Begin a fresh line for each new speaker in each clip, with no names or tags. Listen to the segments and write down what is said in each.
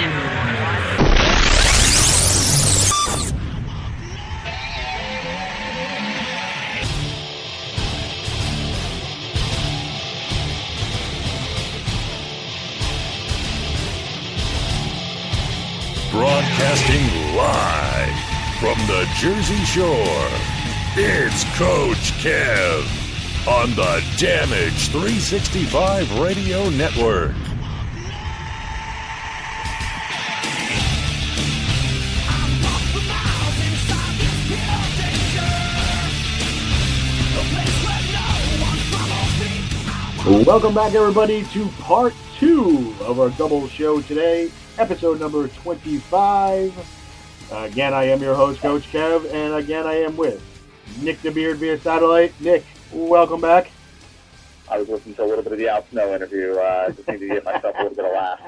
Broadcasting live from the Jersey Shore, it's Coach Kev on the Damage 365 Radio Network.
Welcome back, everybody, to part 2 of our double show today, episode number 25. Again, I am your host, Coach Kev, and again, I am with Nick the Beard via satellite. Nick, welcome back.
I was listening to a little bit of the Al Snow interview. Just need to give myself a little bit of laugh.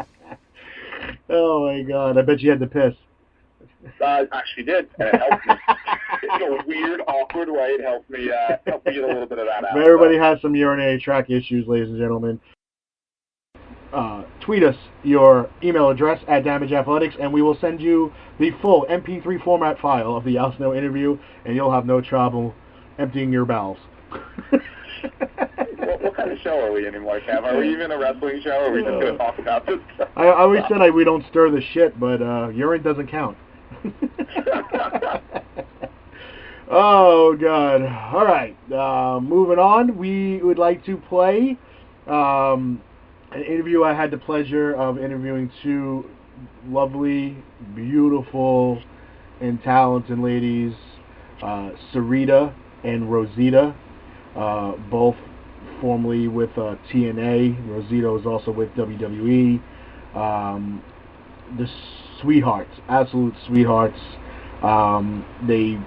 Oh, my God. I bet you had to piss.
Actually did, and it helped me. In a weird, awkward way, it helped me get a little bit of that out.
Everybody has some urinary tract issues, ladies and gentlemen. Tweet us your email address at Damage Athletics, and we will send you the full MP3 format file of the Al Snow interview, and you'll have no trouble emptying your bowels.
What kind of show are we anymore, Kev? Are we even a wrestling show, or are we just going to talk about this stuff?
I always said we don't stir the shit, but urine doesn't count. Oh, God. All right. Moving on, we would like to play an interview. I had the pleasure of interviewing two lovely, beautiful, and talented ladies, Sarita and Rosita, both formerly with TNA. Rosita was also with WWE. The sweethearts, absolute sweethearts. They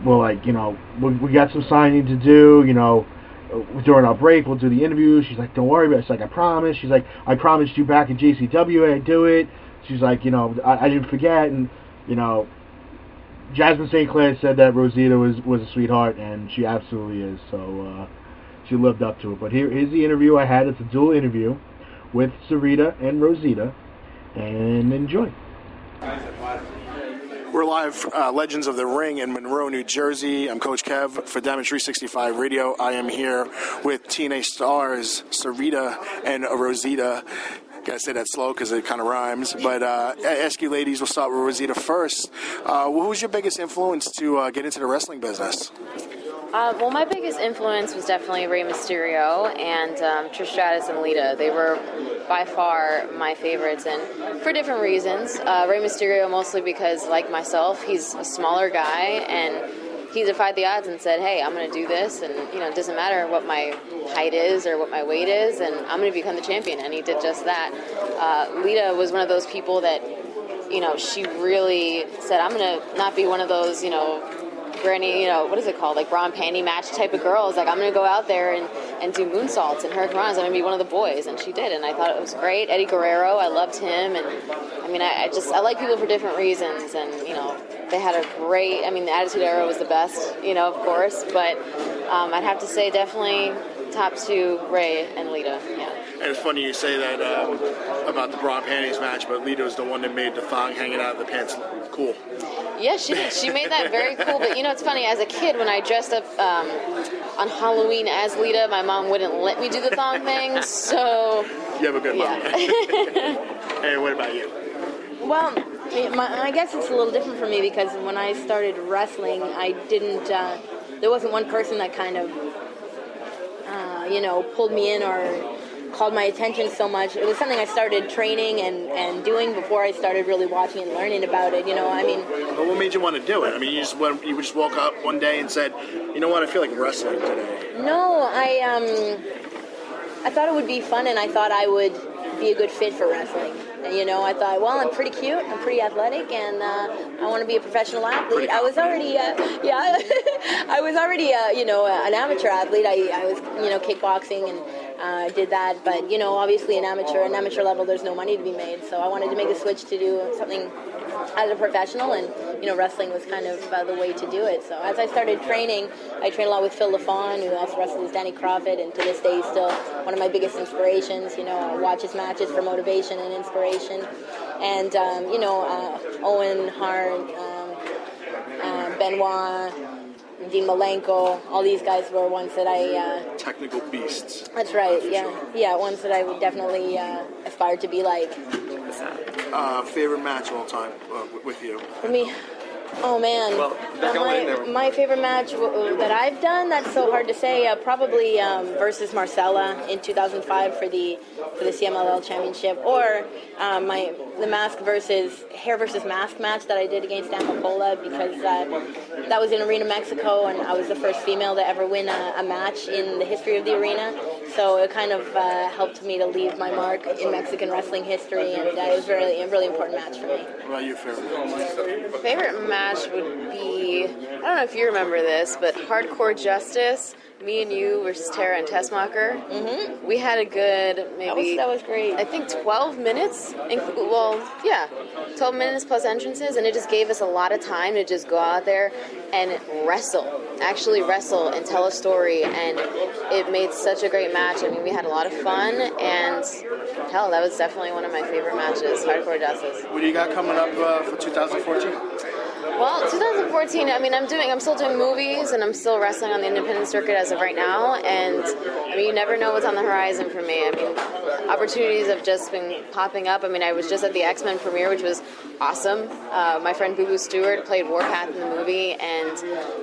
were like, we got some signing to do, during our break, we'll do the interview. She's like, don't worry about it. She's like, I promise. She's like, I promised you back in JCW I'd do it. She's like, I didn't forget. And, Jasmine St. Clair said that Rosita was a sweetheart, and she absolutely is. So she lived up to it. But here's the interview I had. It's a dual interview with Sarita and Rosita. And enjoy. We're live, Legends of the Ring in Monroe, New Jersey. I'm Coach Kev for Damage 365 Radio. I am here with TNA stars Sarita and Rosita. Gotta say that slow because it kind of rhymes. But I ask you ladies, we'll start with Rosita first. Who was your biggest influence to get into the wrestling business?
Well, my biggest influence was definitely Rey Mysterio and Trish Stratus and Lita. They were by far my favorites, and for different reasons. Rey Mysterio mostly because, like myself, he's a smaller guy, and he defied the odds and said, hey, I'm going to do this, and it doesn't matter what my height is or what my weight is, and I'm going to become the champion, and he did just that. Lita was one of those people that, she really said, I'm going to not be one of those, granny, what is it called, like bra and panty match type of girls. Like, I'm going to go out there and do moonsaults and hurricanranas. I'm going to be one of the boys, and she did, and I thought it was great. Eddie Guerrero, I loved him, and I like people for different reasons, and they had a great, the Attitude Era was the best, of course, but I'd have to say definitely top two, Ray and Lita, yeah.
And it's funny you say that about the bra and panties match, but Lita was the one that made the thong hanging out of the pants cool.
Yeah, she did. She made that very cool. But it's funny, as a kid, when I dressed up on Halloween as Lita, my mom wouldn't let me do the thong thing, so...
You have a good mom. And what about you?
Well, I guess it's a little different for me because when I started wrestling, I didn't... there wasn't one person that kind of, pulled me in or called my attention so much. It was something I started training and doing before I started really watching and learning about it,
But what made you want to do it? You just woke up one day and said, you know what, I feel like wrestling today.
No, I thought it would be fun, and I thought I would be a good fit for wrestling. I thought, well, I'm pretty cute, I'm pretty athletic, and I want to be a professional athlete. I was already, I was already, an amateur athlete. I was, kickboxing Did that, but obviously an amateur level, there's no money to be made. So I wanted to make the switch to do something as a professional, and wrestling was kind of the way to do it. So as I started training, I trained a lot with Phil LaFawn, who also wrestles Danny Crawford, and to this day he's still one of my biggest inspirations. I watch his matches for motivation and inspiration, and Owen Hart, Benoit, Dean Malenko, all these guys were ones that I...
technical beasts.
That's right, yeah, ones that I would definitely aspire to be like.
Favorite match of all time with you?
For me, oh man, my favorite match that I've done, that's so hard to say, probably versus Marcella in 2005 for the CMLL championship, or the hair versus mask match that I did against Dan Popola, because that was in Arena Mexico, and I was the first female to ever win a match in the history of the arena. So it kind of helped me to leave my mark in Mexican wrestling history, and it was a really important match for me.
What about your favorite?
Favorite match would be, I don't know if you remember this, but Hardcore Justice, me and you versus Tara and Tessmacher. Mm-hmm. We had a good, maybe...
That was great.
I think 12 minutes. 12 minutes plus entrances, and it just gave us a lot of time to just go out there and actually wrestle and tell a story, and it made such a great match. I mean, we had a lot of fun, and hell, that was definitely one of my favorite matches, Hardcore Justice.
What do you got coming up for 2014?
Well, 2014, I mean, I'm still doing movies, and I'm still wrestling on the independent circuit as of right now, and I mean, you never know what's on the horizon for me. I mean, opportunities have just been popping up. I mean, I was just at the X-Men premiere, which was awesome. My friend Boo Boo Stewart played Warpath in the movie, and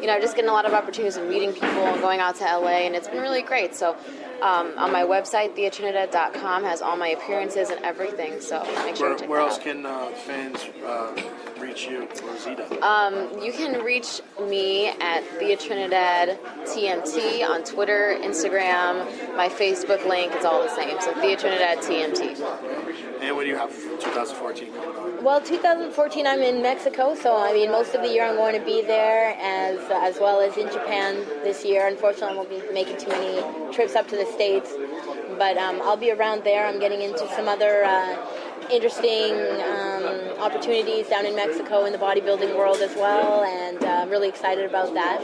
I'm just getting a lot of opportunities of meeting people and going out to LA, and it's been really great. So on my website, theatrinidad.com, has all my appearances and everything, so make sure to check
Where
that
else
out.
can fans reach you or Zeta?
You can reach me at Thea Trinidad TMT on Twitter, Instagram. My Facebook link is all the same, so Thea Trinidad TMT.
And what do you have for 2014 coming up?
Well, 2014 I'm in Mexico, so I mean most of the year I'm going to be there, as well as in Japan this year. Unfortunately, I won't be making too many trips up to the States, but I'll be around there. I'm getting into some other interesting opportunities down in Mexico in the bodybuilding world as well, and I'm really excited about that.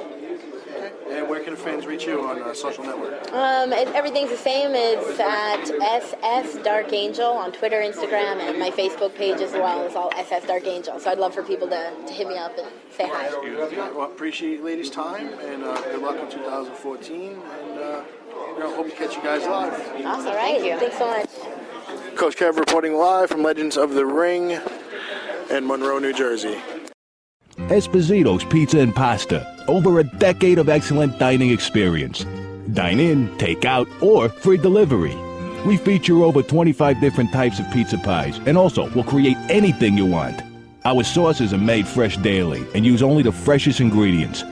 And where can fans reach you on social network?
Everything's the same. It's at SS Dark Angel on Twitter, Instagram, and my Facebook page as well is all SS Dark Angel. So I'd love for people to hit me up and say hi.
Well, appreciate you ladies' time, and good luck in 2014, and hope to catch you guys live.
Awesome,
All right,
thank you.
Thanks so much.
Coach Kev reporting live from Legends of the Ring in Monroe, New Jersey.
Esposito's Pizza and Pasta. Over a decade of excellent dining experience. Dine in, take out, or free delivery. We feature over 25 different types of pizza pies, and also will create anything you want. Our sauces are made fresh daily and use only the freshest ingredients.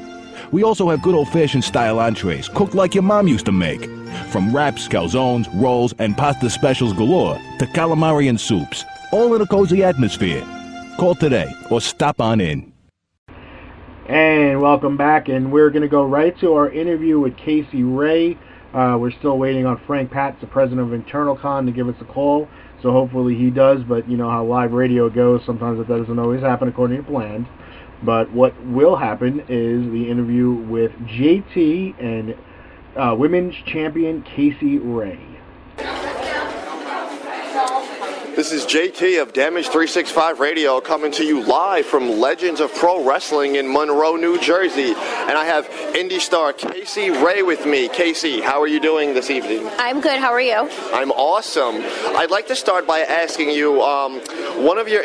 We also have good old-fashioned style entrees, cooked like your mom used to make. From wraps, calzones, rolls, and pasta specials galore to calamari and soups, all in a cozy atmosphere. Call today or stop on in.
And welcome back, and we're going to go right to our interview with Casey Ray. We're still waiting on Frank Patz, the president of InternalCon, to give us a call, so hopefully he does, but you know how live radio goes, sometimes it doesn't always happen according to plan. But what will happen is the interview with JT and women's champion Casey Ray.
This is JT of Damage 365 Radio coming to you live from Legends of Pro Wrestling in Monroe, New Jersey. And I have indie star Casey Ray with me. Casey, how are you doing this evening?
I'm good. How are you?
I'm awesome. I'd like to start by asking you, one of your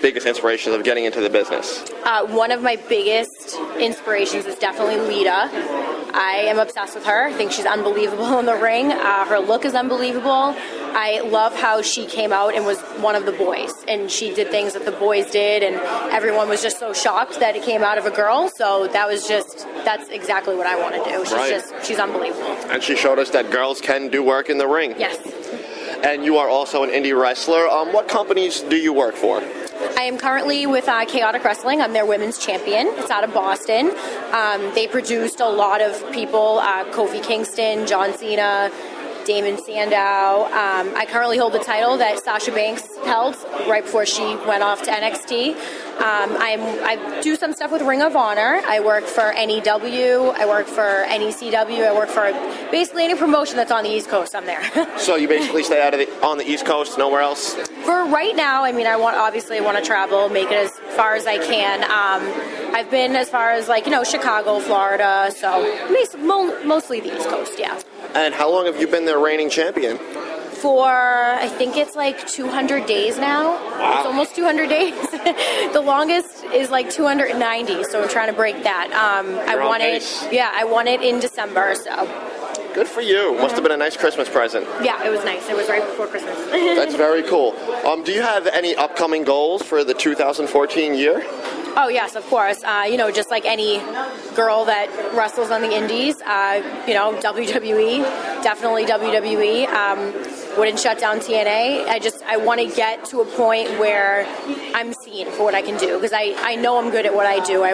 biggest inspirations of getting into the business?
One of my biggest inspirations is definitely Lita. I am obsessed with her. I think she's unbelievable in the ring. Her look is unbelievable. I love how she came out and was one of the boys, and she did things that the boys did, and everyone was just so shocked that it came out of a girl. So that's exactly what I want to do. She's unbelievable.
And she showed us that girls can do work in the ring.
Yes.
And you are also an indie wrestler. What companies do you work for?
I am currently with Chaotic Wrestling. I'm their women's champion. It's out of Boston. They produced a lot of people, Kofi Kingston, John Cena, Damon Sandow. I currently hold the title that Sasha Banks held right before she went off to NXT. I do some stuff with Ring of Honor. I work for NEW. I work for NECW. I work for basically any promotion that's on the East Coast. I'm there.
So you basically stay on the East Coast, nowhere else?
For right now, I mean, I want to travel, make it as far as I can. I've been as far as Chicago, Florida, so mostly the East Coast, yeah.
And how long have you been their reigning champion?
For, I think it's 200 days now. Wow. It's almost 200 days. The longest is 290, so I'm trying to break that. I won it in December, so.
Good for you. Must have been a nice Christmas present.
Yeah, it was nice. It was right before Christmas.
That's very cool. Do you have any upcoming goals for the 2014 year?
Oh, yes, of course. Just like any girl that wrestles on the indies, WWE, definitely WWE. Wouldn't shut down TNA. I want to get to a point where I'm seen for what I can do, because I know I'm good at what I do.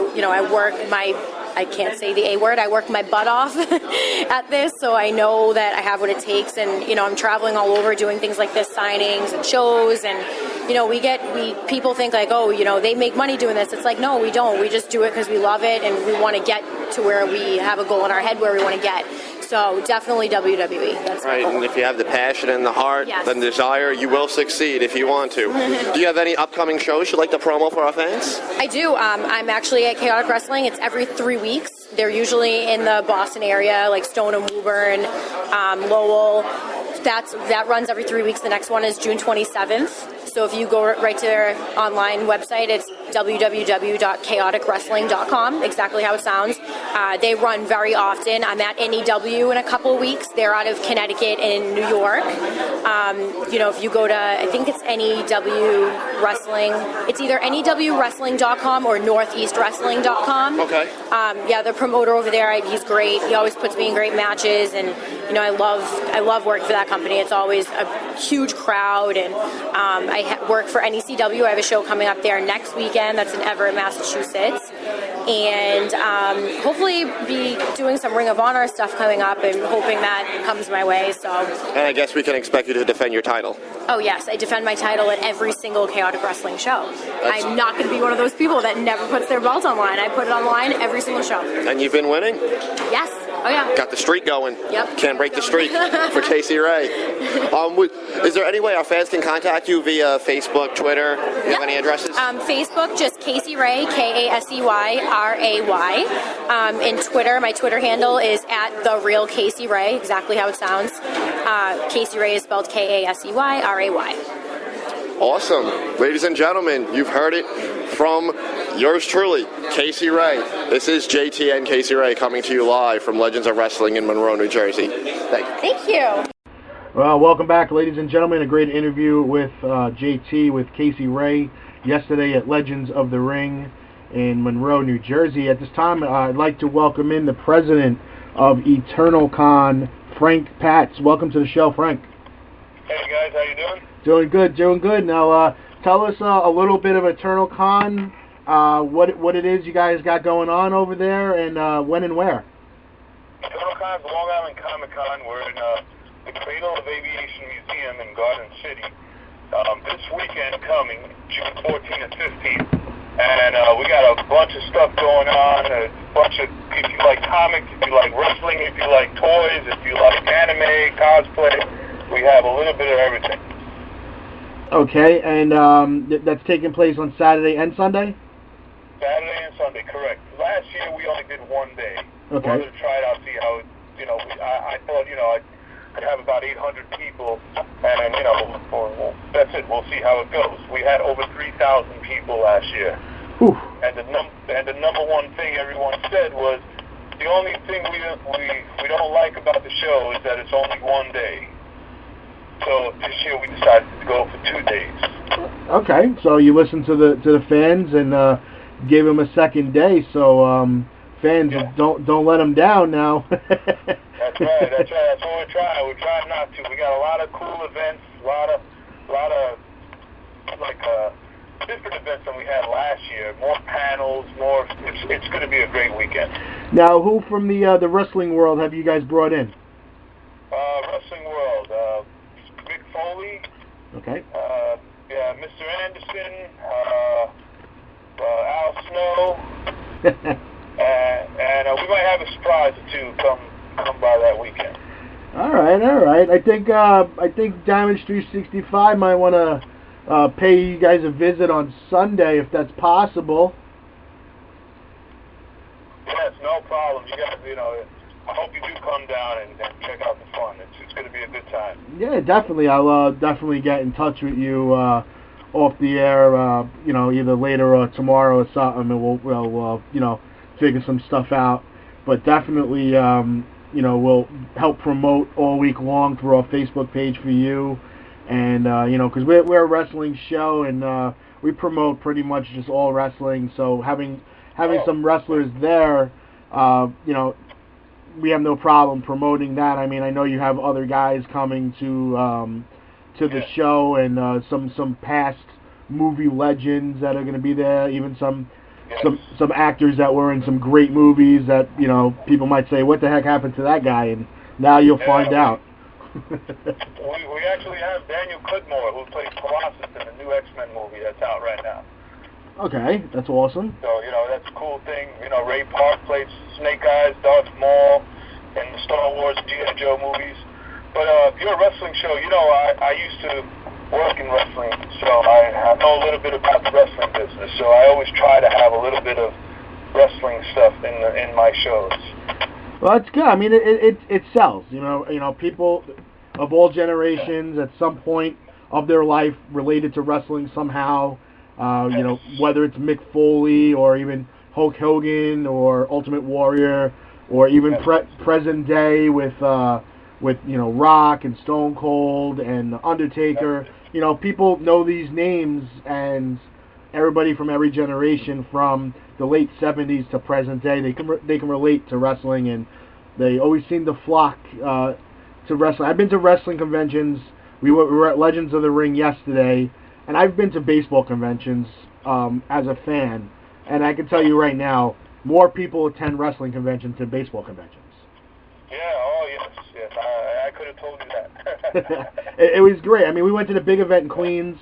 I can't say the A word. I work my butt off at this, so I know that I have what it takes. And I'm traveling all over doing things like this, signings and shows. And people think they make money doing this. It's no, we don't. We just do it because we love it and we want to get to where we have a goal in our head where we want to get. So definitely WWE. That's
right. And if you have the passion and the heart,
yes,
and desire, you will succeed if you want to. Do you have any upcoming shows you'd like to promo for our fans?
I do. I'm actually at Chaotic Wrestling. It's every 3 weeks. They're usually in the Boston area, like Stoneham, Woburn, Lowell. That runs every 3 weeks. The next one is June 27th. So if you go right to their online website, it's www.chaoticwrestling.com, exactly how it sounds. They run very often. I'm at NEW in a couple of weeks. They're out of Connecticut and New York. If you go to, I think it's NEW Wrestling, it's either NEWWrestling.com or NortheastWrestling.com.
Okay.
The promoter over there, he's great. He always puts me in great matches, and I love working for that company. It's always a huge crowd, and I work for NECW. I have a show coming up there next weekend. That's in Everett, Massachusetts. And hopefully be doing some Ring of Honor stuff coming up, and hoping that comes my way. So.
And I guess we can expect you to defend your title.
Oh, yes. I defend my title at every single Chaotic Wrestling show. I'm not going to be one of those people that never puts their belt online. I put it online every single show.
And you've been winning?
Yes. Oh, yeah.
Got the streak going.
Yep.
Can't break the streak for Casey Ray. Is there any way our fans can contact you via Facebook, Twitter? Do you have any addresses?
Facebook, just Casey Ray, KASEYRAY. And Twitter, my Twitter handle is @TheRealCaseyRay, exactly how it sounds. Casey Ray is spelled KASEYRAY.
Awesome. Ladies and gentlemen, you've heard it from yours truly, Casey Ray. This is JT and Casey Ray coming to you live from Legends of Wrestling in Monroe, New Jersey.
Thank you.
Well, welcome back, ladies and gentlemen. A great interview with JT, with Casey Ray, yesterday at Legends of the Ring in Monroe, New Jersey. At this time, I'd like to welcome in the president of Eternal Con, Frank Patz. Welcome to the show, Frank.
Hey, guys. How you doing?
Doing good. Now, tell us a little bit of Eternal Con, what it is you guys got going on over there, and when and where.
Eternal Con is Long Island Comic Con. We're in the Cradle of Aviation Museum in Garden City. This weekend coming, June 14th and 15th. And we got a bunch of stuff going on, if you like comics, if you like wrestling, if you like toys, if you like anime, cosplay, we have a little bit of everything.
Okay, and that's taking place on Saturday and Sunday?
Saturday and Sunday, correct. Last year we only did one day.
Okay.
We're going to try it out, see how it, I thought, I'd have about 800 people, and, that's it. We'll see how it goes. We had over 3,000 people last year.
Whew.
And the number one thing everyone said was, the only thing we don't like about the show is that it's only one day. So this year we decided to go for 2 days.
Okay, so you listened to the fans and gave them a second day. So fans, don't let them down now.
That's right. That's what we're trying. We're trying not to. We got a lot of cool events, a lot of like different events than we had last year. More panels, more. It's going to be a great weekend.
Now, who from the wrestling world have you guys brought in?
Wrestling world, Mick Foley.
Okay.
Yeah, Mr. Anderson, Al Snow, and we might have a surprise or two come by that weekend.
All right. I think Damage 365 might want to pay you guys a visit on Sunday if that's possible.
Yes, no problem. You guys, I hope you do come down and check out the fun. It's going to be a good time.
Yeah, definitely. I'll definitely get in touch with you off the air, either later or tomorrow or something, and we'll figure some stuff out. But definitely, we'll help promote all week long through our Facebook page for you, and because we're a wrestling show and we promote pretty much just all wrestling. So having some wrestlers there, we have no problem promoting that. I mean, I know you have other guys coming to the show, and some past movie legends that are going to be there, even some actors that were in some great movies that, people might say, what the heck happened to that guy? And now you'll find out.
we actually have Daniel Cudmore, who plays Colossus in the new X-Men movie that's out right now.
Okay, that's awesome.
So, that's a cool thing. Ray Park plays Snake Eyes, Darth Maul, in the Star Wars and G.I. Joe movies. But if you're a wrestling show, I used to work in wrestling, so I know a little bit about the wrestling business. So I always try to have a little bit of wrestling stuff in my shows.
Well, that's good. I mean, it sells. People of all generations at some point of their life related to wrestling somehow. Whether it's Mick Foley or even Hulk Hogan or Ultimate Warrior or even present day with Rock and Stone Cold and Undertaker. People know these names, and everybody from every generation from the late 70s to present day, they can relate to wrestling, and they always seem to flock to wrestling. I've been to wrestling conventions. We were at Legends of the Ring yesterday, and I've been to baseball conventions as a fan, and I can tell you right now, more people attend wrestling conventions than baseball conventions.
Yeah, yes. I could have told you that.
It was great. I mean, we went to the big event in Queens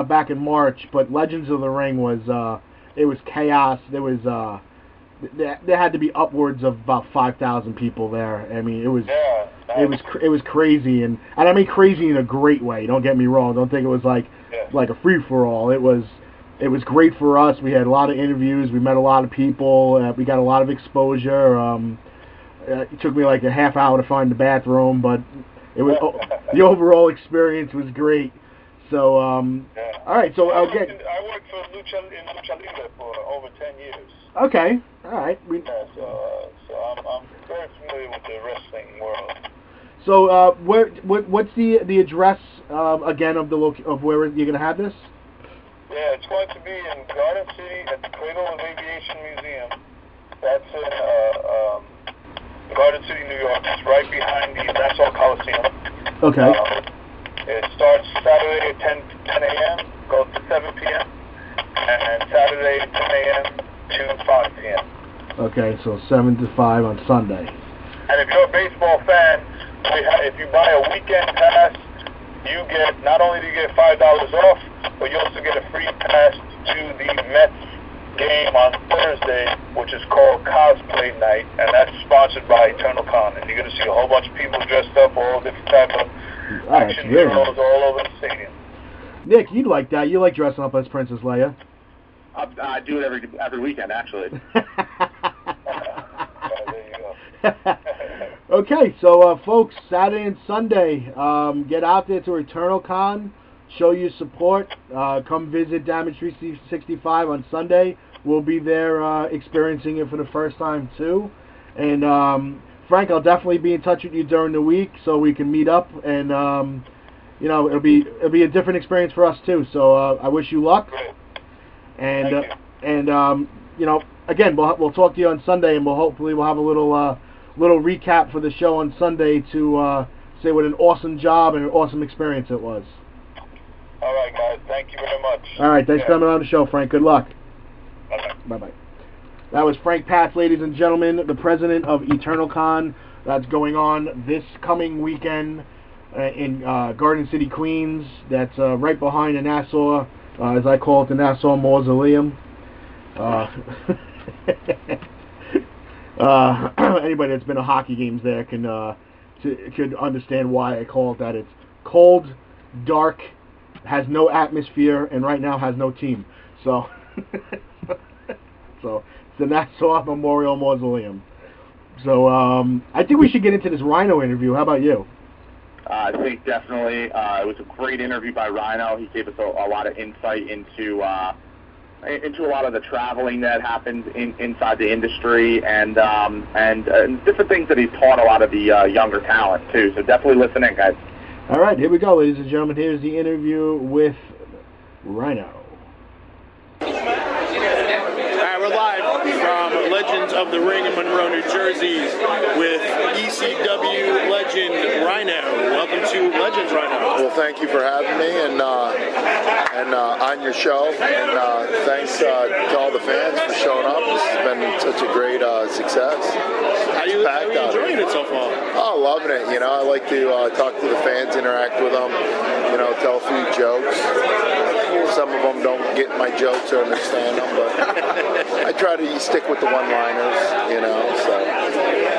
back in March, but Legends of the Ring was it was chaos. There had to be upwards of about 5,000 people there. I mean, it was crazy, and I mean crazy in a great way. Don't get me wrong. Don't think it was like a free for all. It was great for us. We had a lot of interviews. We met a lot of people. We got a lot of exposure. It took me like a half hour to find the bathroom, but it was the overall experience was great. So, all right. So I'll get.
I worked for Lucha Libre for over 10 years.
Okay. All right.
So I'm very familiar with the wrestling world.
So, what's the address again of where you're gonna have this?
Yeah, it's going to be in Garden City at the Cradle of Aviation Museum. That's in Garden City, New York. It's right behind the Nassau Coliseum.
Okay.
It starts Saturday at 10 a.m., goes to 7 p.m., and Saturday at 10 a.m. to 5 p.m.
Okay, so 7 to 5 on Sunday.
And if you're a baseball fan, if you buy a weekend pass, you get, not only do you get $5 off, but you also get a free pass to the Mets game on Thursday, which is called Cosplay Night, and that's sponsored by Eternal Con. And you're going to see a whole bunch of people dressed up, all different types of action heroes all over the stadium.
Nick, you'd like that. You like dressing up as Princess Leia.
I do it every weekend, actually.
There you go.
Okay, so folks, Saturday and Sunday, get out there to Eternal Con, show your support. Come visit Damage 365 on Sunday. We'll be there experiencing it for the first time too. And Frank, I'll definitely be in touch with you during the week so we can meet up. And it'll be a different experience for us too. So I wish you luck. And again, we'll talk to you on Sunday, and we'll have a little recap for the show on Sunday to say what an awesome job and an awesome experience it was.
All right, guys. Thank you very much.
All right, thanks for coming on the show, Frank. Good luck.
Bye-bye.
Bye-bye. That was Frank Patz, ladies and gentlemen, the president of EternalCon. That's going on this coming weekend in Garden City, Queens. That's right behind the Nassau, as I call it, the Nassau Mausoleum. Anybody that's been to hockey games there could understand why I call it that. It's cold, dark, has no atmosphere, and right now has no team. So, so it's the Nassau Memorial Mausoleum. So I think we should get into this Rhino interview. How about you?
I think definitely it was a great interview by Rhino. He gave us a lot of insight into a lot of the traveling that happens inside the industry and different things that he's taught a lot of the younger talent too. So definitely listen in, guys.
All right, here we go, ladies and gentlemen. Here's the interview with Rhino.
We're live from Legends of the Ring in Monroe, New Jersey, with ECW legend Rhino. Welcome to Legends, Rhino.
Well, thank you for having me and on your show. And thanks to all the fans for showing up. This has been such a great success.
How are you enjoying it so far?
Oh, loving it. You know, I like to talk to the fans, interact with them, you know, tell a few jokes. Some of them don't get my jokes or understand them, but I try to stick with the one-liners, you know. So,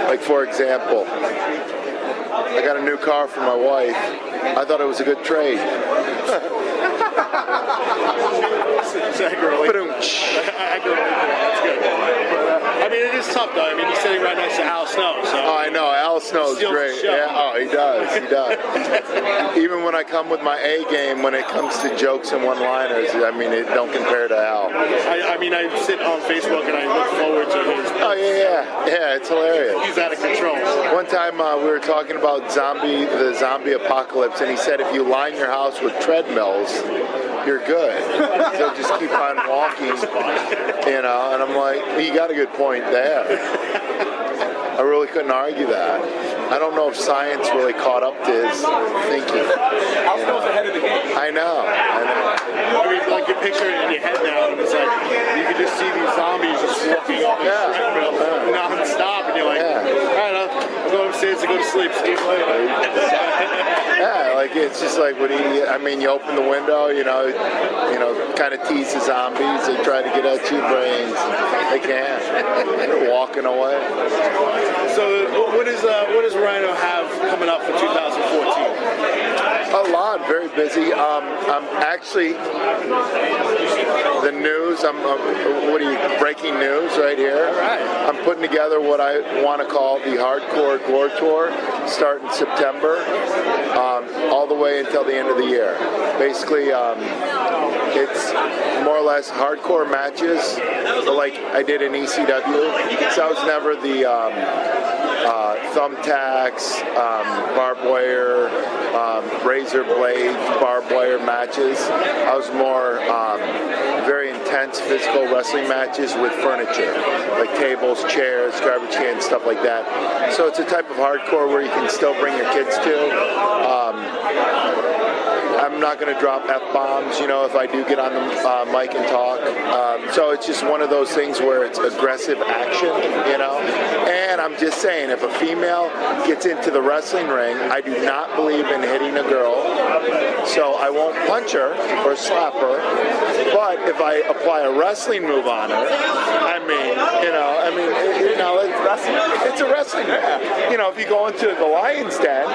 like, for example, I got a new car for my wife. I thought it was a good trade.
I can relate to that. That's good. I mean, it is tough, though. I mean, he's sitting right next to Al Snow. So
oh, I know. Al Snow's great. Yeah. Oh, he does. He does. Even when I come with my A game, when it comes to jokes and one-liners, I mean, it don't compare to Al.
I mean, I sit on Facebook and I look forward to his.
Oh, yeah. It's hilarious.
He's out of control.
One time we were talking about the zombie apocalypse, and he said if you line your house with treadmills, you're good. So just keep on walking, you know. And I'm like, well, you got a good point there. I really couldn't argue that. I don't know if science really caught up to his thinking.
Al Snow's ahead of the game.
I know.
I mean, like you picture it in your head now, and it's like you can just see these zombies just walking off the treadmill non-stop, and you're like, all right, I'll go upstairs and go to sleep. See you later.
Yeah, like it's just like you open the window, you know, kind of tease the zombies. They try to get at your brains. They can't. They're walking away.
So what does Rhino have coming up for 2014?
A lot, very busy. I'm actually the news. Breaking news right here.
All right.
I'm putting together what I want to call the Hardcore Gore Tour, starting September, all the way until the end of the year. Basically, it's more or less hardcore matches, like I did in ECW. So I was never the thumbtacks, barbed wire, razor blade, barbed wire matches. I was more very intense physical wrestling matches with furniture, like tables, chairs, garbage cans, stuff like that. So it's a type of hardcore where you can still bring your kids to. I'm not going to drop F-bombs, you know, if I do get on the mic and talk. So it's just one of those things where it's aggressive action, you know. And I'm just saying, if a female gets into the wrestling ring, I do not believe in hitting a girl. So I won't punch her or slap her. But if I apply a wrestling move on her, it's a wrestling move. You know, if you go into the lion's den,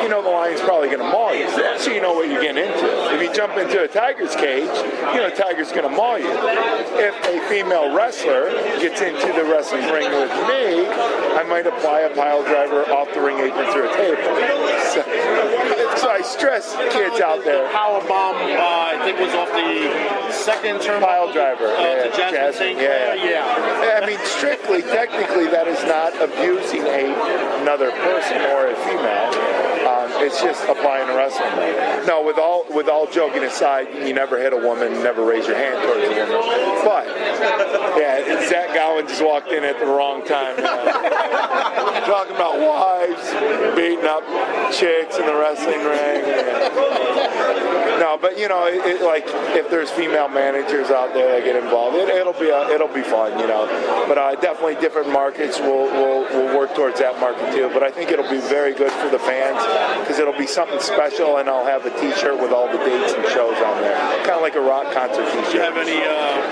you know the lion's probably going to maul you. So you know what you're getting into. If you jump into a tiger's cage, you know tiger's going to maul you. If a female wrestler gets into the wrestling ring with me, I might apply a pile driver off the ring apron through a table. So I stress kids out there.
Power bomb, I think, was off the second turn.
Pile driver.
To Jasmine.
Yeah. I mean, strictly, technically, that is not abusing another person or a female. It's just applying to wrestling. No, with all joking aside, you never hit a woman, never raise your hand towards a woman. But yeah, Zach Gowen just walked in at the wrong time. Talking about wives beating up chicks in the wrestling ring. No, but like if there's female managers out there that get involved, it'll be fun, But definitely different markets will work towards that market too. But I think it'll be very good for the fans because it'll be something special, and I'll have a T-shirt with all the dates and shows on there, kind of like a rock concert T-shirt.
Do you have any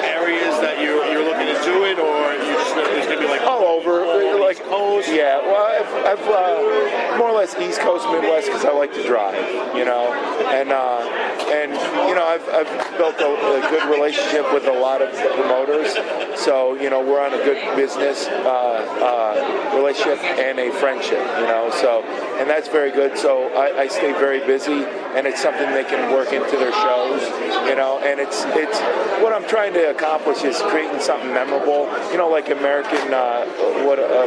areas that you're looking to do it, or it's going to be like
all over, like
Coast?
Yeah, well, I've more or less East Coast, Midwest because I like to drive, and I've built a good relationship with a lot of promoters, so we're on a good business relationship and a friendship, and that's very good. So I stay very busy, and it's something they can work into their shows, and it's what I'm trying to accomplish is creating something memorable, like American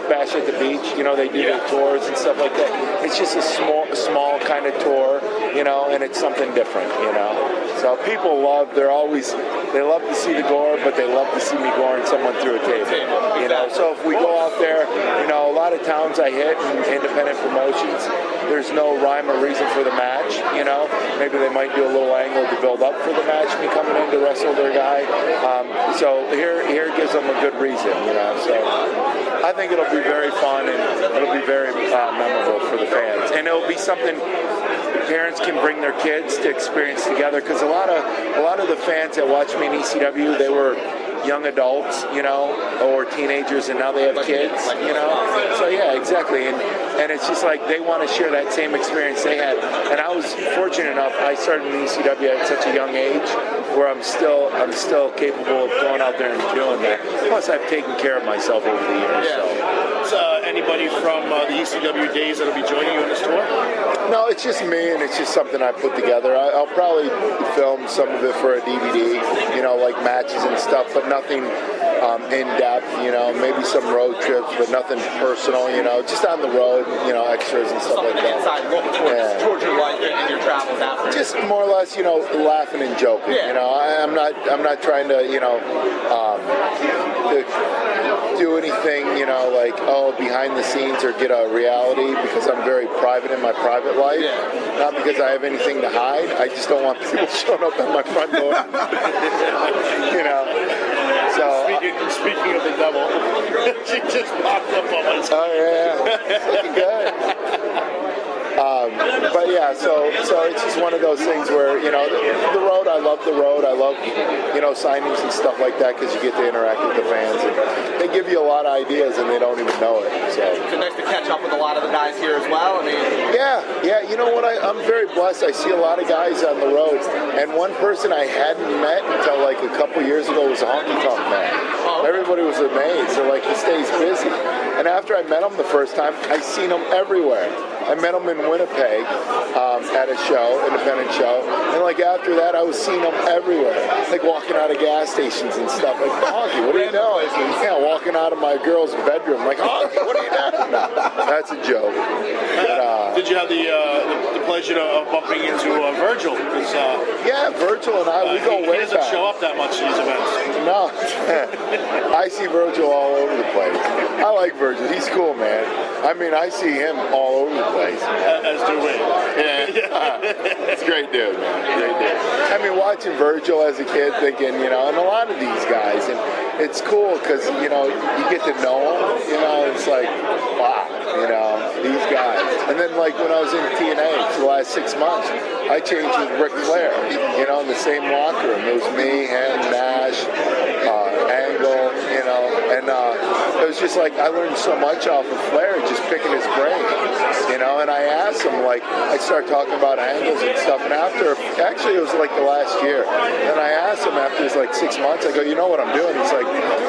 Bash at the Beach, they do their tours and stuff like that. It's just a small kind of tour, and it's something different, So people they love to see the gore, but they love to see me goring someone through a table, So if we go out there, a lot of towns I hit and independent promotions, there's no rhyme or reason for the match, Maybe they might do a little angle to build up for the match, me coming in to wrestle their guy. So here gives them a good reason, So I think it'll be very fun and it'll be very memorable for the fans, and it'll be something parents can bring their kids to experience together, because a lot of the fans that watch me in ECW, they were young adults, or teenagers, and now they have kids, So yeah, exactly, and it's just like they want to share that same experience they had. And I was fortunate enough, I started in ECW at such a young age, where I'm still capable of going out there and doing that. Plus, I've taken care of myself over the years.
So anybody from the ECW days that'll be joining you on this tour?
No, it's just me, and it's just something I put together. I'll probably film some of it for a DVD, like matches and stuff, but nothing in depth, maybe some road trips, but nothing personal, just on the road, extras and stuff like that.
Inside look towards your life and your travels after.
Just more or less, laughing and joking. I'm not trying to, to do anything, like behind the scenes or get a reality, because I'm very private in my private life. Not because I have anything to hide. I just don't want people showing up at my front door. So
speaking of the devil, she just popped up on my screen.
Oh yeah, good. But yeah, so it's just one of those things where the road. I love the road. I love signings and stuff like that, because you get to interact with the fans, and they give you a lot of ideas and they don't even know it. So
it's nice to catch up with a lot of the guys here as well. I mean,
yeah. You know what? I'm very blessed. I see a lot of guys on the road, and one person I hadn't met until like a couple years ago was Honky Tonk Man. Everybody was amazed. They're like, he stays busy. And after I met him the first time, I seen him everywhere. I met him in Winnipeg at a show, independent show, and like after that, I was seeing him everywhere, like walking out of gas stations and stuff. Like, Honky, what are you doing? Yeah, walking out of my girl's bedroom, like, Honky, what are you doing? That's a joke. But,
did you have the pleasure of bumping into Virgil?
Yeah, Virgil and I, we go way back.
He doesn't show up that much at these events.
No. I see Virgil all over the place. I like Virgil. He's cool, man. I mean, I see him all over the place.
As do we.
Yeah. It's a great dude, man. Great dude. I mean, watching Virgil as a kid, thinking, and a lot of these guys, and it's cool because, you get to know them, it's like, wow, these guys. And then, like, when I was in TNA for the last 6 months, I changed with Ric Flair, in the same locker room. It was me, him, Nash, Angle, and it was just like, I learned so much off of Flair, just picking his brain, and I asked him, like, I started talking about angles and stuff, and actually it was like the last year, and I asked him after it was like 6 months, I go, you know what I'm doing? He's like,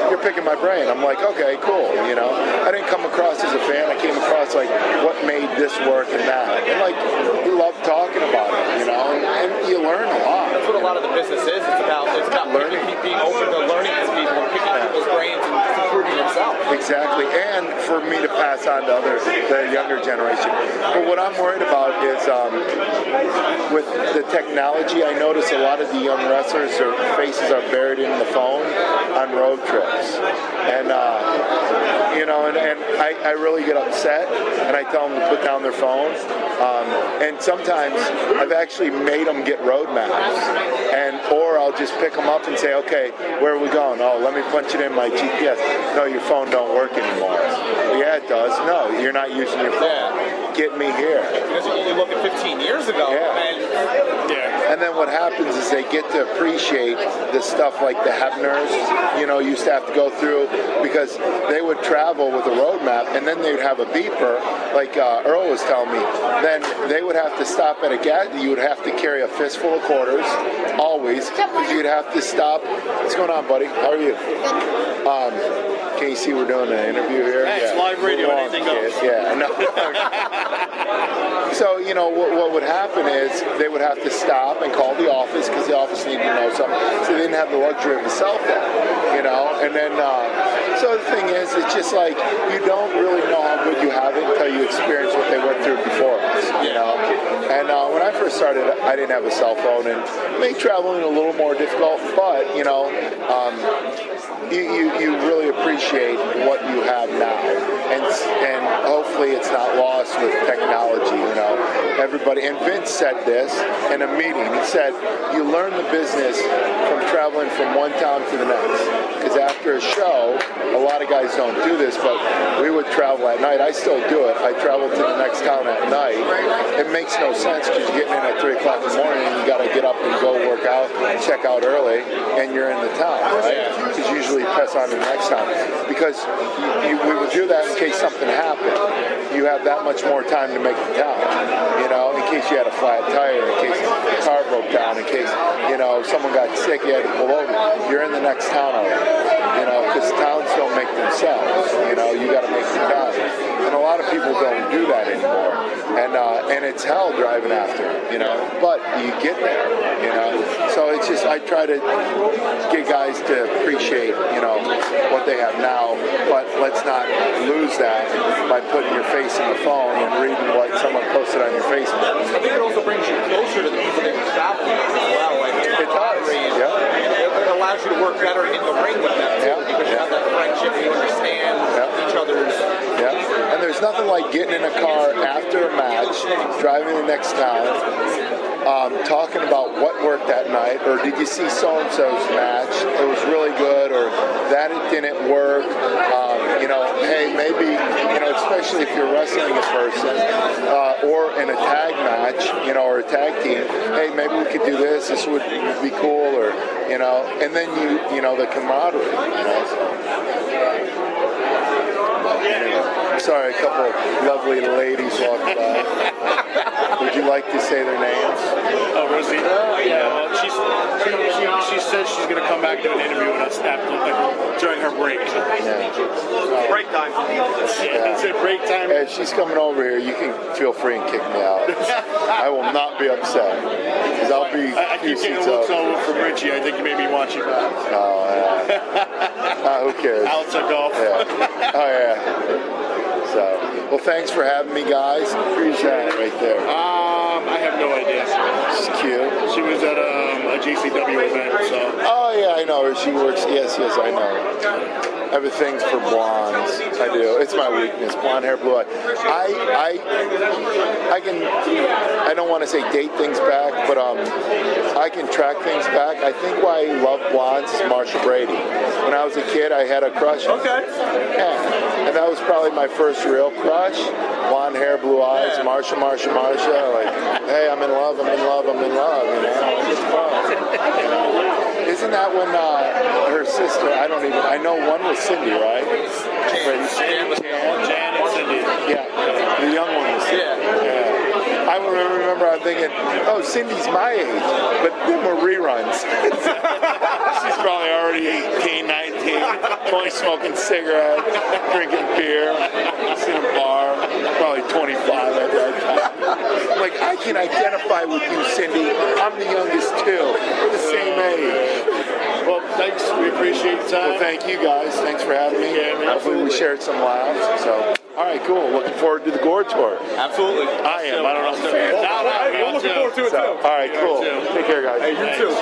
you're picking my brain. I'm like, okay, cool, I didn't come across as a fan, I came across like, what made this work and that, and like, we love talking about it, and you learn a lot.
That's what a lot of the business is. It's about learning, being open to learning from people and picking people's brains and improving yourself.
Exactly, and for me to pass on to the younger generation. But what I'm worried about is with the technology, I notice a lot of the young wrestlers, their faces are buried in the phone on road trips. And I really get upset, and I tell them to put down their phone. And sometimes I've actually made them get road maps, or I'll just pick them up and say, okay, where are we going? Oh, let me punch it in my GPS. No, your phone don't work anymore. Well, yeah, it does. No, you're not using your phone. Yeah. Get me here.
Because you look at 15 years ago,
and then what happens is they get to appreciate the stuff like the Hebners, used to have to go through, because they would travel with a road map, and then they would have a beeper, like Earl was telling me. Then they would have to stop at a gas. You would have to carry a fistful of quarters, always, because you'd have to stop. What's going on, buddy? How are you? Can you see we're doing an interview here?
Hey, it's live radio. Anything goes.
Yeah. No. So, what would happen is they would have to stop and call the office because the office needed to know something. So they didn't have the luxury of a cell phone, And then, so the thing is, it's just like you don't really know how good you have it until you experience what they went through before us, And when I first started, I didn't have a cell phone, and it made traveling a little more difficult, but, you really appreciate what you have now, and hopefully it's not lost with technology. Everybody, and Vince said this in a meeting. He said, "You learn the business from traveling from one town to the next." Because after a show, a lot of guys don't do this, but we would travel at night. I still do it. I travel to the next town at night. It makes no sense because you're getting in at 3 o'clock in the morning, and you got to get up and go work out, check out early, and you're in the town, right? Because usually press on to the next town. Because we would do that in case something happened. You have that much more time to make the town, in case you had a flat tire, in case the car broke down, in case, someone got sick, you had to pull over. You're in the next town already, because towns don't make themselves, you got to make the town. And a lot of people don't do that anymore. And it's hell driving after, but you get there, So it's just, I try to get guys to appreciate, what they have now, but let's not lose that by putting your face in the phone and reading what someone posted on your Facebook.
I think it also brings you closer to the people that you travel with as well.
It does,
It allows you to work better in the ring with them, too, because you have that friendship and you understand each other's...
Yeah, and there's nothing like getting in a car after a match, driving the next town, talking about what worked that night, or did you see so-and-so's match? It was really good, or that it didn't work. Hey, maybe, especially if you're wrestling a person, or in a tag match, or a tag team, hey, maybe we could do this would be cool, or, and then the camaraderie, Sorry, a couple of lovely ladies walked by. Would you like to say their names?
Oh, Rosie? Yeah, well, she said she's going to come back to an interview with us during her break. Break time. Yeah, it's break time.
Hey, if she's coming over here, you can feel free and kick me out. I will not be upset. Because I'll be
I keep getting looks over from Richie. I think you may be watching that.
Oh, yeah. Who cares?
Al took off.
Yeah. Oh, yeah. So, well, thanks for having me, guys. Appreciate it right there.
I have no idea.
She's cute.
She was at a GCW event, so.
Oh, yeah, I know her. She works. Yes, I know her. I have a thing for blondes. I do. It's my weakness. Blonde hair, blue eye. I don't want to say date things back, but I can track things back. I think why I love blondes is Marsha Brady. When I was a kid, I had a crush.
Okay.
Yeah. And that was probably my first real crush. Blonde hair, blue eyes, yeah. Marsha. Like, hey, I'm in love. It's fun. Isn't that when her sister, I know one was Cindy, right?
Jan and Cindy.
Yeah, the young one was Cindy. Yeah. I remember I'm thinking, oh, Cindy's my age, but then we're reruns. She's probably already 18, 19, 20, smoking cigarettes, drinking beer, in a bar, probably 25 at that time. Like, I can identify with you, Cindy. I'm the youngest too. We're the same age.
Well, thanks. We appreciate the time.
Well, thank you guys. Thanks for having me.
Yeah, man.
Hopefully we shared some laughs. So, all right, cool. Looking forward to the Gore Tour.
Absolutely.
I am. I don't know.
We're looking forward to it, too.
All right, cool. Take care, guys.
Hey, you too.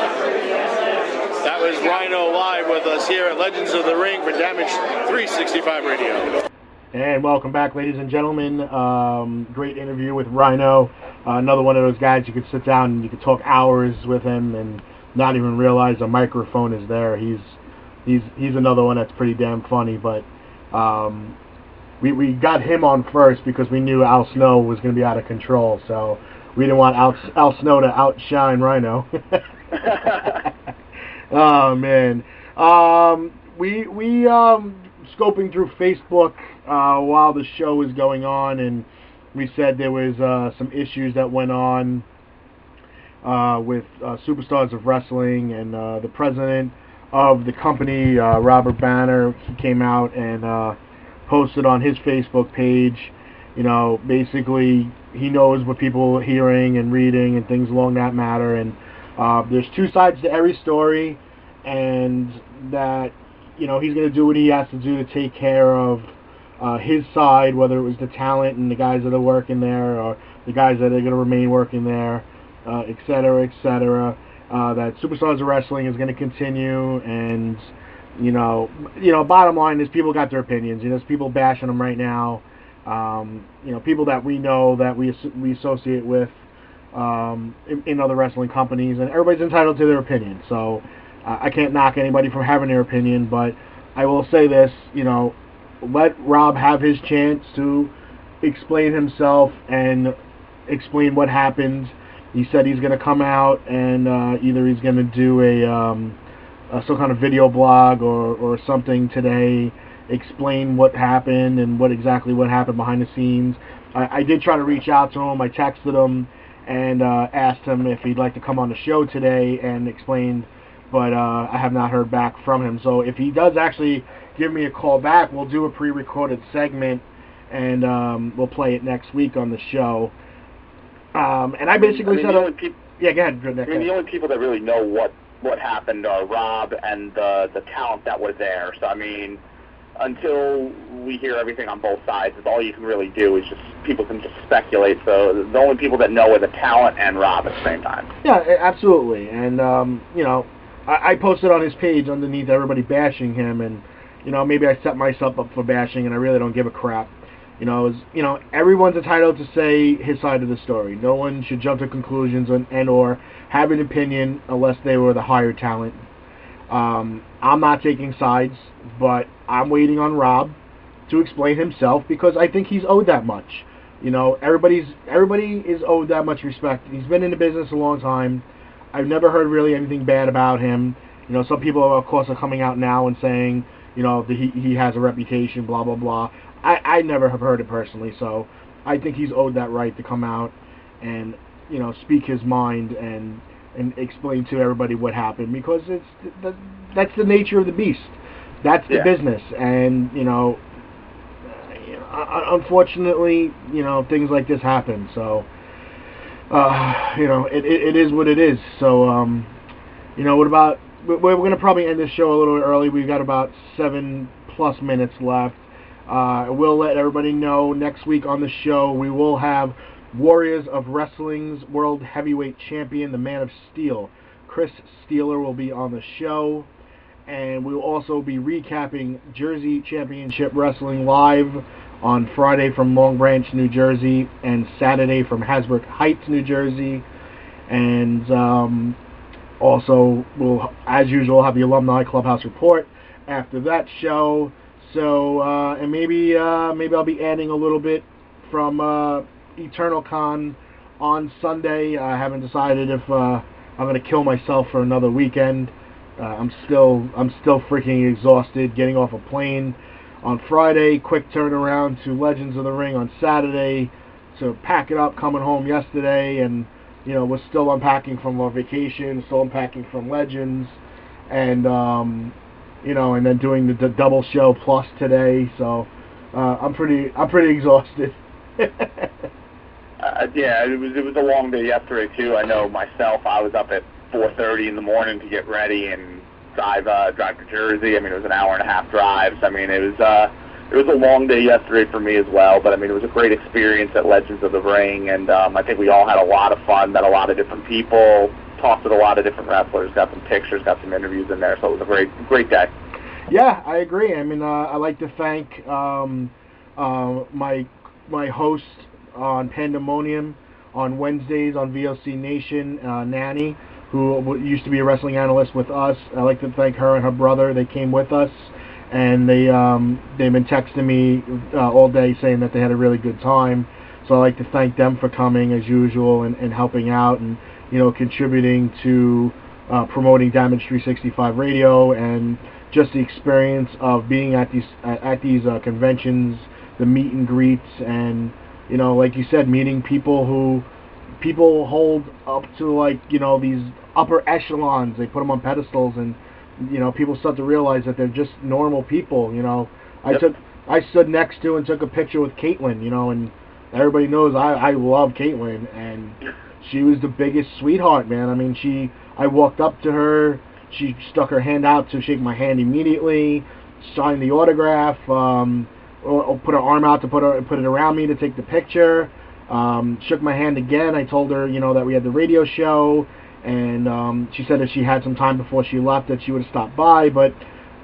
That was Rhino live with us here at Legends of the Ring for Damage 365 Radio.
And welcome back, ladies and gentlemen. Great interview with Rhino. Another one of those guys you could sit down and you could talk hours with him and not even realize a microphone is there. He's another one that's pretty damn funny. But we got him on first because we knew Al Snow was going to be out of control. So we didn't want Al Snow to outshine Rhino. Oh man, we scoping through Facebook while the show was going on, and we said there was some issues that went on with Superstars of Wrestling, and the president of the company, Robert Banner, he came out and posted on his Facebook page, basically he knows what people are hearing and reading and things along that matter, and there's two sides to every story, and that he's going to do what he has to do to take care of his side, whether it was the talent and the guys that are working there or the guys that are going to remain working there, et cetera, et cetera. That Superstars of Wrestling is going to continue, and bottom line is people got their opinions. There's people bashing them right now. People that we know that we associate with in other wrestling companies, and everybody's entitled to their opinion. So I can't knock anybody from having their opinion, but I will say this, let Rob have his chance to explain himself and explain what happened. He said he's going to come out and either he's going to do some kind of video blog or something today, explain what happened and what happened behind the scenes. I did try to reach out to him. I texted him and asked him if he'd like to come on the show today and explain, but I have not heard back from him. So if he does actually give me a call back, we'll do a pre-recorded segment and we'll play it next week on the show. And I basically said, yeah, go ahead.
The only people that really know what happened are Rob and the talent that were there. So, until we hear everything on both sides, all you can really do is people can just speculate. So the only people that know are the talent and Rob at the same time. Yeah,
absolutely. And, I posted on his page underneath everybody bashing him, and, maybe I set myself up for bashing, and I really don't give a crap. Everyone's entitled to say his side of the story. No one should jump to conclusions and or have an opinion unless they were the higher talent. I'm not taking sides, but I'm waiting on Rob to explain himself because I think he's owed that much. Everybody is owed that much respect. He's been in the business a long time. I've never heard really anything bad about him. Some people, of course, are coming out now and saying, that he has a reputation, blah, blah, blah. I never have heard it personally, so I think he's owed that right to come out and, speak his mind and explain to everybody what happened, because that's the nature of the beast. That's the business, and, unfortunately, things like this happen, so, it is what it is. So, we're going to probably end this show a little early. We've got about 7+ minutes left. We'll let everybody know next week on the show we will have Warriors of Wrestling's World Heavyweight Champion, the Man of Steel, Chris Steeler, will be on the show. And we will also be recapping Jersey Championship Wrestling live on Friday from Long Branch, New Jersey, and Saturday from Hasbrook Heights, New Jersey. And also, we'll, as usual, have the Alumni Clubhouse Report after that show. So, and maybe I'll be adding a little bit from Eternal Con on Sunday. I haven't decided if I'm going to kill myself for another weekend. I'm still freaking exhausted getting off a plane on Friday, quick turnaround to Legends of the Ring on Saturday, to pack it up coming home yesterday, and we're still unpacking from our vacation, still unpacking from Legends, and and then doing the double show plus today, so I'm pretty exhausted.
Yeah, it was a long day yesterday too. I know myself. I was up at 4:30 in the morning to get ready, and drive to Jersey. I mean, it was an hour-and-a-half drive. So, I mean, it was a long day yesterday for me as well. But I mean, it was a great experience at Legends of the Ring, and I think we all had a lot of fun. Met a lot of different people, talked with a lot of different wrestlers, got some pictures, got some interviews in there. So it was a great day.
Yeah, I agree. I mean, I like to thank my host on Pandemonium on Wednesdays on VOC Nation, Nanny, who used to be a wrestling analyst with us. I like to thank her and her brother. They came with us, and they've been texting me all day saying that they had a really good time. So I like to thank them for coming as usual and helping out and contributing to promoting Damage 365 Radio and just the experience of being at these conventions, the meet and greets, and like you said, meeting people who people hold up to these upper echelons. They put them on pedestals, and people start to realize that they're just normal people. I stood next to and took a picture with Caitlin, and everybody knows I love Caitlin, and she was the biggest sweetheart, man. I mean, I walked up to her. She stuck her hand out to shake my hand immediately, signed the autograph, or put her arm out to put it around me to take the picture. Shook my hand again. I told her, that we had the radio show, and she said that she had some time before she left that she would have stopped by, but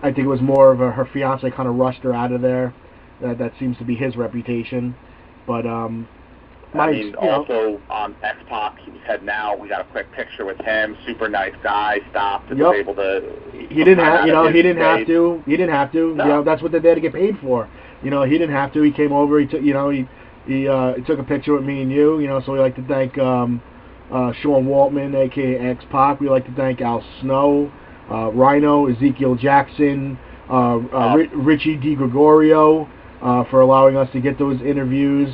I think it was more of her fiance kind of rushed her out of there. That seems to be his reputation. But
also X-Pac, he's heading out. We got a quick picture with him. Super nice guy. Stopped and was able to. He didn't have to. He didn't have to.
No. That's what they're there to get paid for. He didn't have to. He came over. He took. He took a picture with me and you. So we like to thank Sean Waltman, aka X-Pac. We like to thank Al Snow, Rhino, Ezekiel Jackson, Richie DiGregorio for allowing us to get those interviews.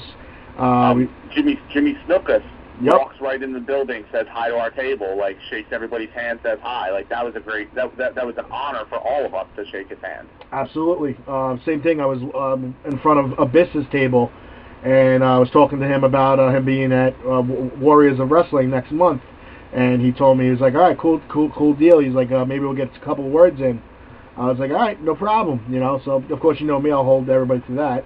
Jimmy Snukas walks right in the building, says hi to our table, shakes everybody's hand, says hi. That was that was an honor for all of us to shake his hand.
Absolutely. Same thing. I was in front of Abyss's table, and I was talking to him about him being at Warriors of Wrestling next month, and he told me, he was like, all right, cool deal. He's like, maybe we'll get a couple words in. I was like, all right, no problem. So of course me, I'll hold everybody to that.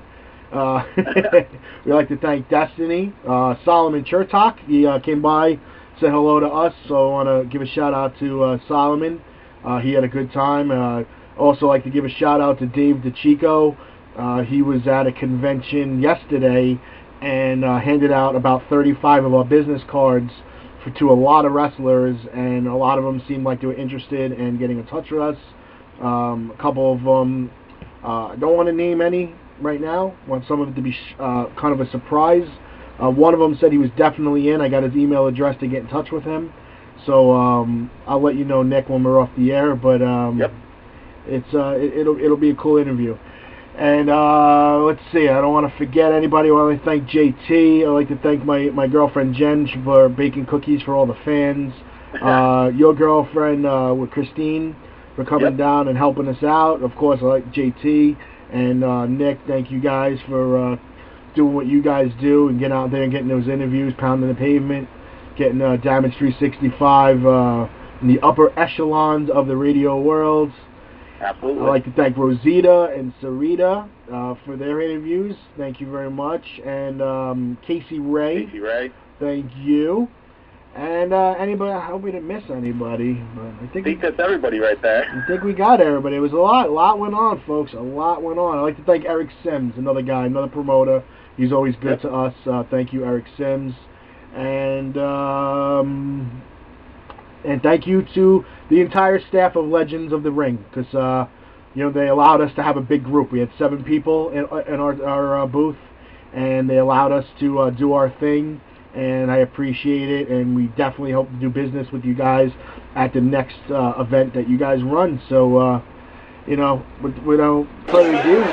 We like to thank Destiny, Solomon Chertok. He came by, said hello to us, so I want to give a shout out to Solomon. He had a good time. Also like to give a shout out to Dave DeChico. He was at a convention yesterday and handed out about 35 of our business cards to a lot of wrestlers, and a lot of them seemed like they were interested in getting in touch with us. A couple of them, I don't want to name any right now. Want some of it to be kind of a surprise. One of them said he was definitely in. I got his email address to get in touch with him. So I'll let you know, Nick, when we're off the air. But it'll be a cool interview. And let's see. I don't want to forget anybody. I want to thank JT. I like to thank my girlfriend Jen for baking cookies for all the fans. Your girlfriend with Christine for coming down and helping us out. Of course, I like JT. And Nick, thank you guys for doing what you guys do and getting out there and getting those interviews, pounding the pavement, getting Damage 365 in the upper echelons of the radio world.
Absolutely.
I'd like to thank Rosita and Sarita for their interviews. Thank you very much. And Casey Ray. Thank you. And anybody, I hope we didn't miss anybody. But I think
that's everybody right there.
I think we got everybody. It was a lot went on, folks. A lot went on. I'd like to thank Eric Sims, another guy, another promoter. He's always good to us. Thank you, Eric Sims. And thank you to the entire staff of Legends of the Ring, because they allowed us to have a big group. We had 7 people in our booth, and they allowed us to do our thing. And I appreciate it, and we definitely hope to do business with you guys at the next event that you guys run. So, without further ado,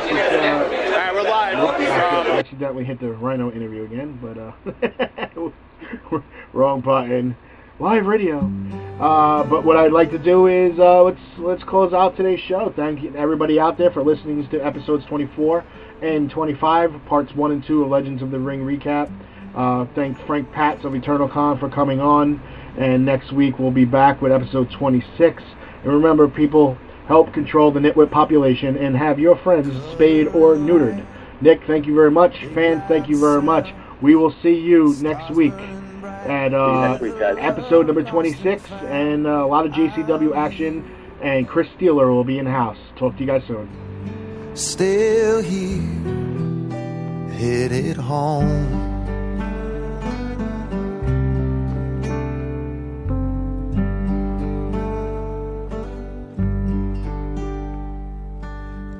we're live.
I accidentally hit the Rhino interview again, but wrong button. Live radio. But what I'd like to do is let's close out today's show. Thank you everybody out there for listening to episodes 24 and 25, parts 1 and 2 of Legends of the Ring recap. Thank Frank Patz of Eternal Con for coming on, and next week we'll be back with episode 26, And remember, people, help control the nitwit population and have your friends spayed or neutered. Nick, thank you very much. Fans, thank you very much. We will see you next week at episode number 26, and a lot of JCW action, and Chris Steeler will be in the house. Talk to you guys soon.
Still here, headed home.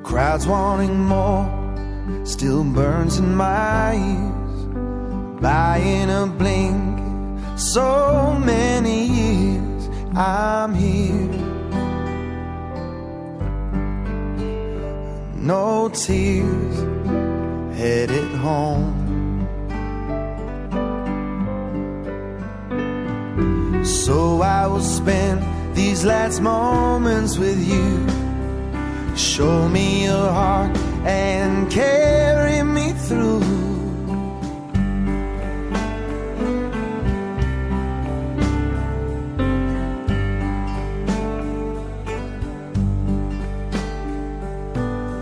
Crowds wanting more, still burns in my ears. Buying a blink, so many years I'm here. No tears, headed home. So I will spend these last moments with you. Show me your heart and carry me through.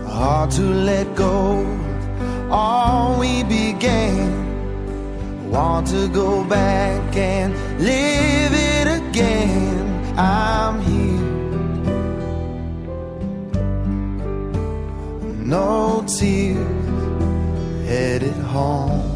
Hard to let go of all we began. Want to go back and live it again. I'm here. No tears, headed home.